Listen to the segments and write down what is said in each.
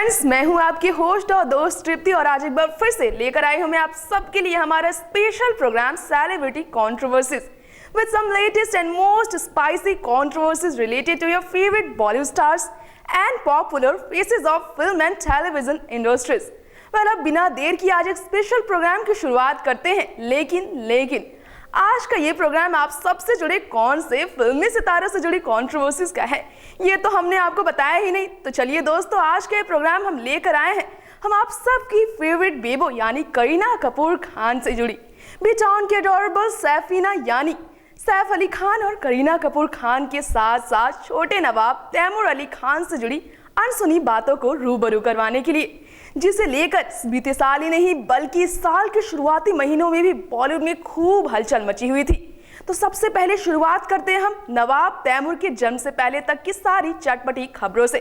Friends, मैं हूं आपकी होस्ट और दोस्त तृप्ति और आज एक बार फिर से लेकर आई हूं मैं आप सबके लिए हमारा special program celebrity controversies with some latest and most spicy controversies related to your favorite Bollywood stars and popular faces of film and television industries. well, अब बिना देर की आज एक स्पेशल प्रोग्राम की शुरुआत करते हैं, लेकिन आज का ये प्रोग्राम आप सबसे जुड़े कौन से फिल्मी सितारों से जुड़ी कंट्रोवर्सीज का है, ये तो हमने आपको बताया ही नहीं। तो चलिए दोस्तों, आज का ये प्रोग्राम हम लेकर आए हैं हम आप सबकी फेवरेट बेबो यानी करीना कपूर खान से जुड़ी बी-टाउन के अडोरेबल सैफीना यानी सैफ अली खान और करीना कपूर खान के साथ साथ छोटे नवाब तैमूर अली खान से जुड़ी अनसुनी बातों को रूबरू करवाने के लिए, जिसे लेकर बीते साल ही नहीं बल्कि इस साल के शुरुआती महीनों में भी बॉलीवुड में खूब हलचल मची हुई थी। तो सबसे पहले शुरुआत करते हैं हम नवाब तैमूर के जन्म से पहले तक की सारी चटपटी खबरों से।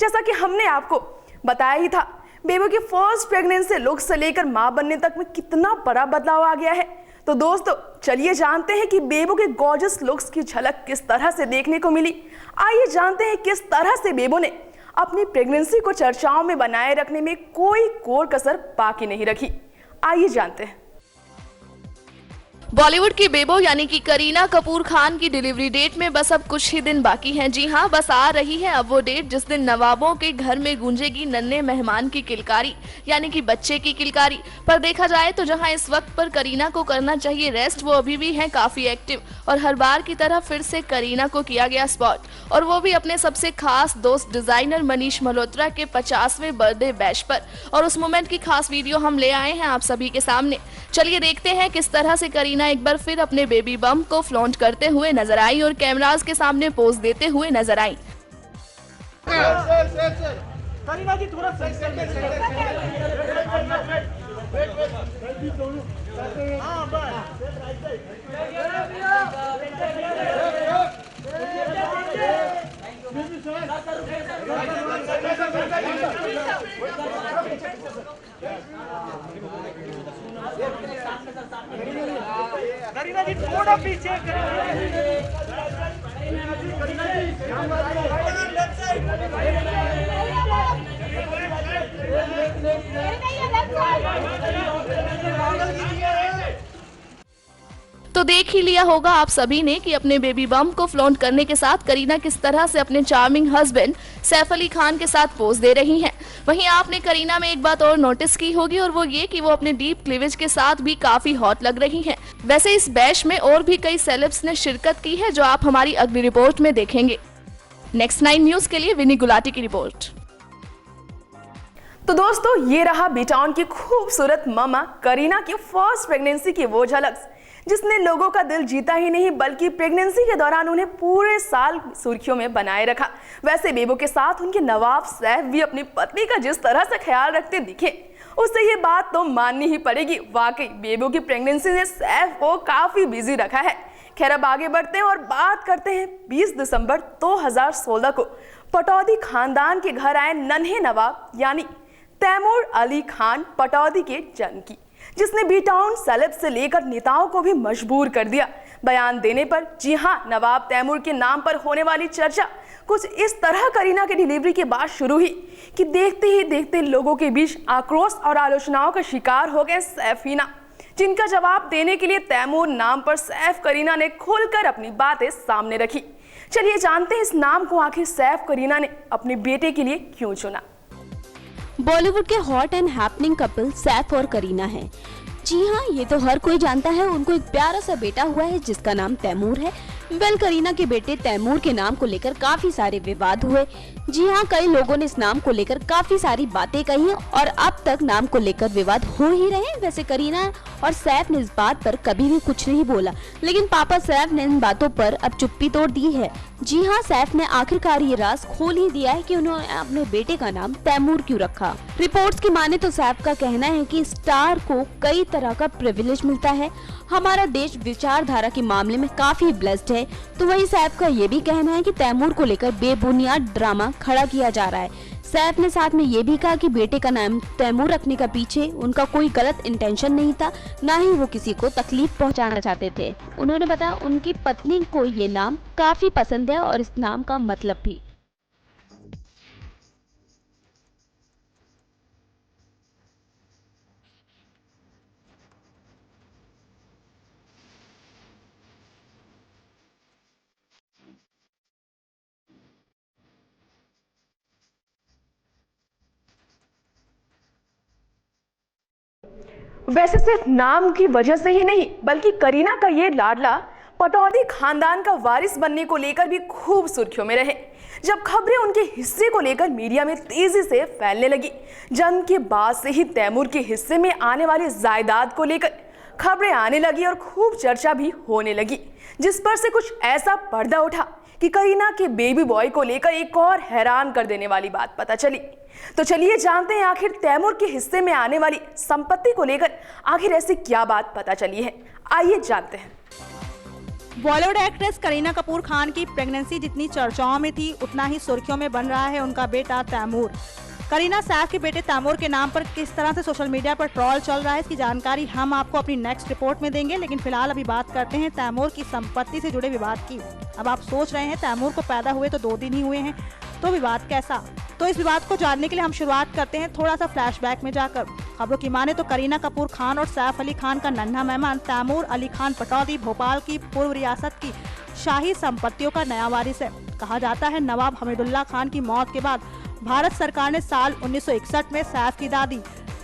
जैसा कि हमने आपको बताया ही था, बेबो की फर्स्ट प्रेगनेंसी लुक से लेकर मां बनने तक में कितना बड़ा बदलाव आ गया है। तो दोस्तों चलिए जानते हैं कि बेबो के गॉर्जियस लुक्स की झलक किस तरह से देखने को मिली। आइए जानते हैं किस तरह से बेबो ने अपनी प्रेगनेंसी को चर्चाओं में बनाए रखने में कोई कोर कसर बाकी नहीं रखी। आइए जानते हैं। बॉलीवुड की बेबो यानी कि करीना कपूर खान की डिलीवरी डेट में बस अब कुछ ही दिन बाकी हैं। जी हां, बस आ रही है अब वो डेट जिस दिन नवाबों के घर में गूंजेगी नन्हे मेहमान की किलकारी यानी कि बच्चे की किलकारी। पर देखा जाए तो जहां इस वक्त पर करीना को करना चाहिए रेस्ट, वो अभी भी हैं काफी एक्टिव और हर बार की तरह फिर से करीना को किया गया स्पॉट, और वो भी अपने सबसे खास दोस्त डिजाइनर मनीष मल्होत्रा के 50वें बर्थडे बैश पर। और उस मोमेंट की खास वीडियो हम ले आए हैं आप सभी के सामने। चलिए देखते हैं किस तरह से करीना एक बार फिर अपने बेबी बम्प को फ्लॉन्ट करते हुए नजर आई और कैमरास के सामने पोज देते हुए नजर आई। करीना जी थोड़ा करीना जी थोड़ा पीछे तो देख ही लिया होगा आप सभी ने कि अपने बेबी बम्प को फ्लॉन्ट करने के साथ करीना किस तरह से अपने चार्मिंग हस्बैंड सैफ अली खान के साथ पोज दे रही हैं। वहीं आपने करीना में एक बात और नोटिस की होगी और वो ये कि वो अपने डीप क्लीवेज के साथ भी काफी हॉट लग रही हैं। वैसे इस बैश में और भी कई सेलेब्स ने शिरकत की है जो आप हमारी अगली रिपोर्ट में देखेंगे। नेक्स्ट 9 न्यूज के लिए विनी गुलाटी की रिपोर्ट। तो दोस्तों ये रहा बी-टाउन की खूबसूरत मामा करीना की फर्स्ट प्रेगनेंसी की वो झलक जिसने लोगों का दिल जीता ही नहीं बल्कि प्रेगनेंसी के दौरान उन्हें पूरे साल सुर्खियों में बनाए रखा। वैसे बेबो के साथ उनके नवाब सैफ भी अपनी पत्नी का जिस तरह से ख्याल रखते दिखे उससे ये बात तो माननी ही पड़ेगी। वाकई बेबो की प्रेगनेंसी ने सैफ को काफी बिजी रखा है। खैर अब आगे बढ़ते हैं और बात करते हैं 20 दिसंबर 2016 को पटौदी खानदान के घर आए नन्हे नवाब यानी तैमूर अली खान पटौदी के जन्म की, जिसने बी-टाउन सेलेब से लेकर नेताओं को भी मजबूर कर दिया बयान देने पर। जी हां, नवाब तैमूर के नाम पर होने वाली चर्चा कुछ इस तरह करीना की डिलीवरी के बाद शुरू हुई कि देखते ही देखते लोगों के बीच आक्रोश और आलोचनाओं का शिकार हो गए सैफीना, जिनका जवाब देने के लिए तैमूर नाम पर सैफ करीना ने खुलकर अपनी बातें सामने रखी। चलिए जानते हैं इस नाम को आखिर सैफ करीना ने अपने बेटे के लिए क्यों चुना। बॉलीवुड के hot and happening couple Saif और करीना हैं। जी हाँ, ये तो हर कोई जानता है। उनको एक प्यारा सा बेटा हुआ है जिसका नाम तैमूर है। करीना के बेटे तैमूर के नाम को लेकर काफी सारे विवाद हुए। जी हाँ, कई लोगों ने इस नाम को लेकर काफी सारी बातें कही हैं और अब तक नाम को लेकर विवाद हो ही रहे हैं। वैसे करीना और सैफ ने इस बात पर कभी भी कुछ नहीं बोला, लेकिन पापा सैफ ने इन बातों पर अब चुप्पी तोड़ दी है। जी हाँ, सैफ ने आखिरकार ये राज खोल ही दिया है कि उन्होंने अपने बेटे का नाम तैमूर क्यों रखा। रिपोर्ट्स की माने तो सैफ का कहना है कि स्टार को कई तरह का प्रिविलेज मिलता है। हमारा देश विचारधारा के मामले में काफी ब्लेस्ड है। तो वही सैफ का ये भी कहना है कि तैमूर को लेकर बेबुनियाद ड्रामा खड़ा किया जा रहा है। सैफ ने साथ में ये भी कहा कि बेटे का नाम तैमूर रखने का पीछे उनका कोई गलत इंटेंशन नहीं था, ना ही वो किसी को तकलीफ पहुंचाना चाहते थे। उन्होंने बताया उनकी पत्नी को ये नाम काफी पसंद है और इस नाम का मतलब भी। वैसे सिर्फ नाम की वजह से ही नहीं, बल्कि करीना का ये लाडला पटौदी खानदान का वारिस बनने को लेकर भी खूब सुर्खियों में रहे, जब खबरें उनके हिस्से को लेकर मीडिया में तेजी से फैलने लगी। जन्म के बाद से ही तैमूर के हिस्से में आने वाली जायदाद को लेकर खबरें आने लगी और खूब चर्चा भी होने लगी, जिस पर से कुछ ऐसा पर्दा उठा कि करीना के बेबी बॉय को लेकर एक और हैरान कर देने वाली बात पता चली। तो चलिए जानते हैं आखिर तैमूर के हिस्से में आने वाली संपत्ति को लेकर आखिर ऐसी क्या बात पता चली है, आइए जानते हैं। बॉलीवुड एक्ट्रेस करीना कपूर खान की प्रेगनेंसी जितनी चर्चाओं में थी, उतना ही सुर्खियों में बन रहा है उनका बेटा तैमूर। करीना सैफ के बेटे तैमूर के नाम पर किस तरह से सोशल मीडिया पर ट्रोल चल रहा है, इसकी जानकारी हम आपको अपनी नेक्स्ट रिपोर्ट में देंगे। लेकिन फिलहाल अभी बात करते हैं तैमूर की संपत्ति से जुड़े विवाद की। अब आप सोच रहे हैं तैमूर को पैदा हुए तो 2 दिन ही हुए हैं, तो विवाद कैसा? तो इस विवाद को जानने के लिए हम शुरुआत करते हैं थोड़ा सा फ्लैशबैक में जाकर। खबरों की माने तो करीना कपूर खान और सैफ अली खान का नन्हा मेहमान तैमूर अली खान पटौदी भोपाल की पूर्व रियासत की शाही संपत्तियों का नया वारिस है। कहा जाता है नवाब हमीदुल्लाह खान की मौत के बाद भारत सरकार ने साल 1961 में सैफ की दादी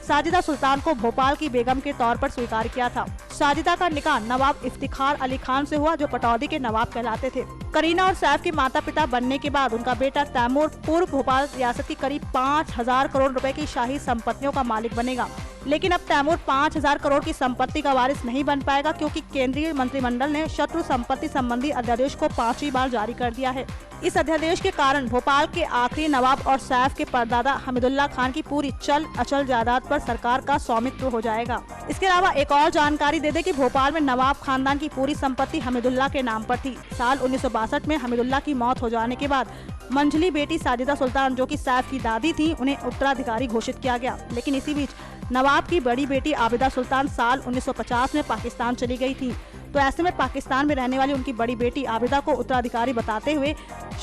साजिदा सुल्तान को भोपाल की बेगम के तौर पर स्वीकार किया था। साजिदा का निकाह नवाब इफ्तिखार अली खान से हुआ, जो पटौदी के नवाब कहलाते थे। करीना और सैफ के माता पिता बनने के बाद उनका बेटा तैमूर पूर्व भोपाल रियासत की करीब 5000 करोड़ रुपए की शाही संपत्तियों का मालिक बनेगा। लेकिन अब तैमूर 5000 करोड़ की संपत्ति का वारिस नहीं बन पाएगा, क्योंकि केंद्रीय मंत्रिमंडल ने शत्रु संपत्ति संबंधी अध्यादेश को 5वीं बार जारी कर दिया है। इस अध्यादेश के कारण भोपाल के आखिरी नवाब और सैफ के परदादा हमीदुल्लाह खान की पूरी चल अचल जायदाद पर सरकार का स्वामित्व हो जाएगा। इसके अलावा एक और जानकारी दे दें कि भोपाल में नवाब खानदान की पूरी संपत्ति हमीदुल्लाह के नाम पर थी। साल 1962 में हमीदुल्लाह की मौत हो जाने के बाद मंझली बेटी साजिदा सुल्तान, जो कि सैफ की दादी थी, उन्हें उत्तराधिकारी घोषित किया गया। लेकिन इसी बीच नवाब की बड़ी बेटी आबिदा सुल्तान साल 1950 में पाकिस्तान चली गई थी। तो ऐसे में पाकिस्तान में रहने वाली उनकी बड़ी बेटी आबिदा को उत्तराधिकारी बताते हुए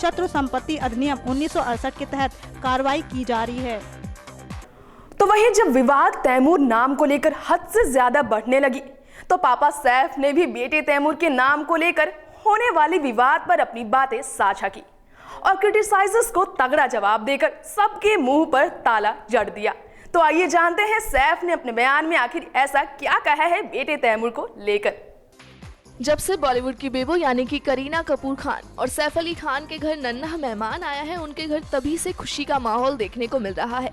शत्रु संपत्ति अधिनियम 1968 के तहत कार्रवाई की जा रही है। तो वहीं जब विवाद तैमूर नाम को लेकर हद से ज्यादा बढ़ने लगी, तो पापा सैफ ने भी बेटे तैमूर के नाम को लेकर होने वाले विवाद पर अपनी बातें साझा की और क्रिटिसाइजर्स को तगड़ा जवाब देकर सबके मुंह पर ताला जड़ दिया। तो आइए जानते हैं सैफ ने अपने बयान में आखिर ऐसा क्या कहा है बेटे तैमूर को लेकर। जब से बॉलीवुड की बेबो यानी कि करीना कपूर खान और सैफ अली खान के घर नन्हा मेहमान आया है, उनके घर तभी से खुशी का माहौल देखने को मिल रहा है।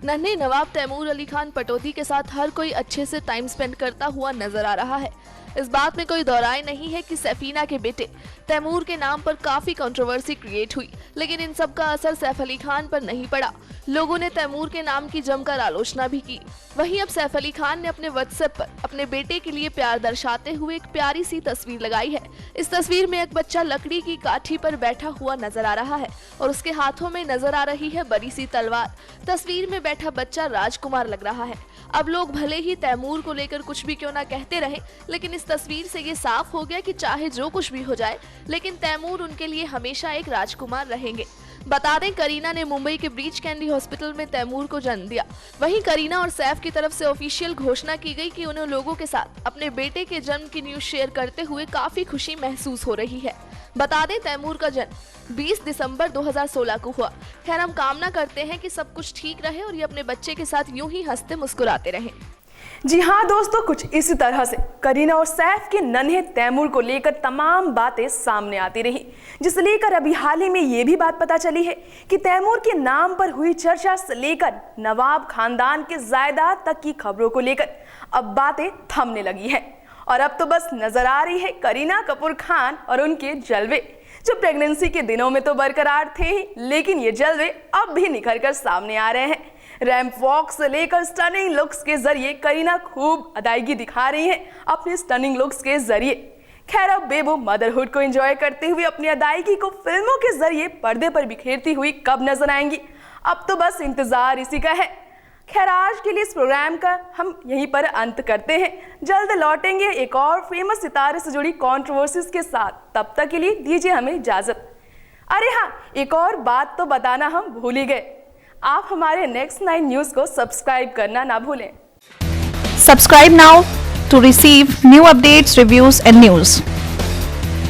नन्हे नवाब तैमूर अली खान पटौदी के साथ हर कोई अच्छे से टाइम स्पेंड करता हुआ नजर आ रहा है। इस बात में कोई दौराय नहीं है कि सैफीना के बेटे तैमूर के नाम पर काफी कंट्रोवर्सी क्रिएट हुई, लेकिन इन सब का असर सैफ अली खान पर नहीं पड़ा। लोगों ने तैमूर के नाम की जमकर आलोचना भी की। वहीं अब सैफ अली खान ने अपने व्हाट्सएप पर अपने बेटे के लिए प्यार दर्शाते हुए एक प्यारी सी तस्वीर लगाई है। इस तस्वीर में एक बच्चा लकड़ी की काठी पर बैठा हुआ नजर आ रहा है और उसके हाथों में नजर आ रही है बड़ी सी तलवार। तस्वीर में बैठा बच्चा राजकुमार लग रहा है। अब लोग भले ही तैमूर को लेकर कुछ भी क्यों ना कहते रहे, लेकिन इस तस्वीर से ये साफ हो गया कि चाहे जो कुछ भी हो जाए, लेकिन तैमूर उनके लिए हमेशा एक राजकुमार रहेंगे। बता दें, करीना ने मुंबई के ब्रीच कैंडी हॉस्पिटल में तैमूर को जन्म दिया। वहीं करीना और सैफ की तरफ से ऑफिशियल घोषणा की गई कि उन्हें लोगों के साथ अपने बेटे के जन्म की न्यूज शेयर करते हुए काफी खुशी महसूस हो रही है। बता दें, तैमूर का जन्म 20 दिसंबर 2016 को हुआ। खैर, हम कामना करते हैं कि सब कुछ ठीक रहे और ये अपने बच्चे के साथ यूं ही हंसते मुस्कुराते रहें। जी हाँ दोस्तों, कुछ इसी तरह से करीना और सैफ के नन्हे तैमूर को लेकर तमाम बातें सामने आती रही, जिसे लेकर अभी हाल ही में ये भी बात पता चली है कि तैमूर के नाम पर हुई चर्चा से लेकर नवाब खानदान के जायदाद तक की खबरों को लेकर अब बातें थमने लगी है और अब तो बस नजर आ रही है करीना कपूर खान और उनके जलवे, जो प्रेगनेंसी के दिनों में तो बरकरार थे ही, लेकिन ये जलवे अब भी निखर कर सामने आ रहे हैं। रैंप वॉक से लेकर स्टनिंग लुक्स के जरिए करीना खूब अदायगी दिखा रही हैं अपने स्टनिंग लुक्स के जरिए। खैर, अब बेबो मदरहुड को एंजॉय करते हुए अपनी अदायगी को फिल्मों के जरिए पर्दे पर बिखेरती हुई कब नजर आएंगी, अब तो बस इंतजार इसी का है। खैर, आज के लिए इस प्रोग्राम का हम यहीं पर अंत करते हैं। जल्द लौटेंगे एक और फेमस सितारे से जुड़ी कंट्रोवर्सीज के साथ। तब तक के लिए दीजिए हमें इजाजत। अरे हाँ, एक और बात तो बताना हम भूल ही गए, आप हमारे नेक्स्ट 9 न्यूज को सब्सक्राइब करना ना भूलें। Subscribe now to receive new updates, reviews and news.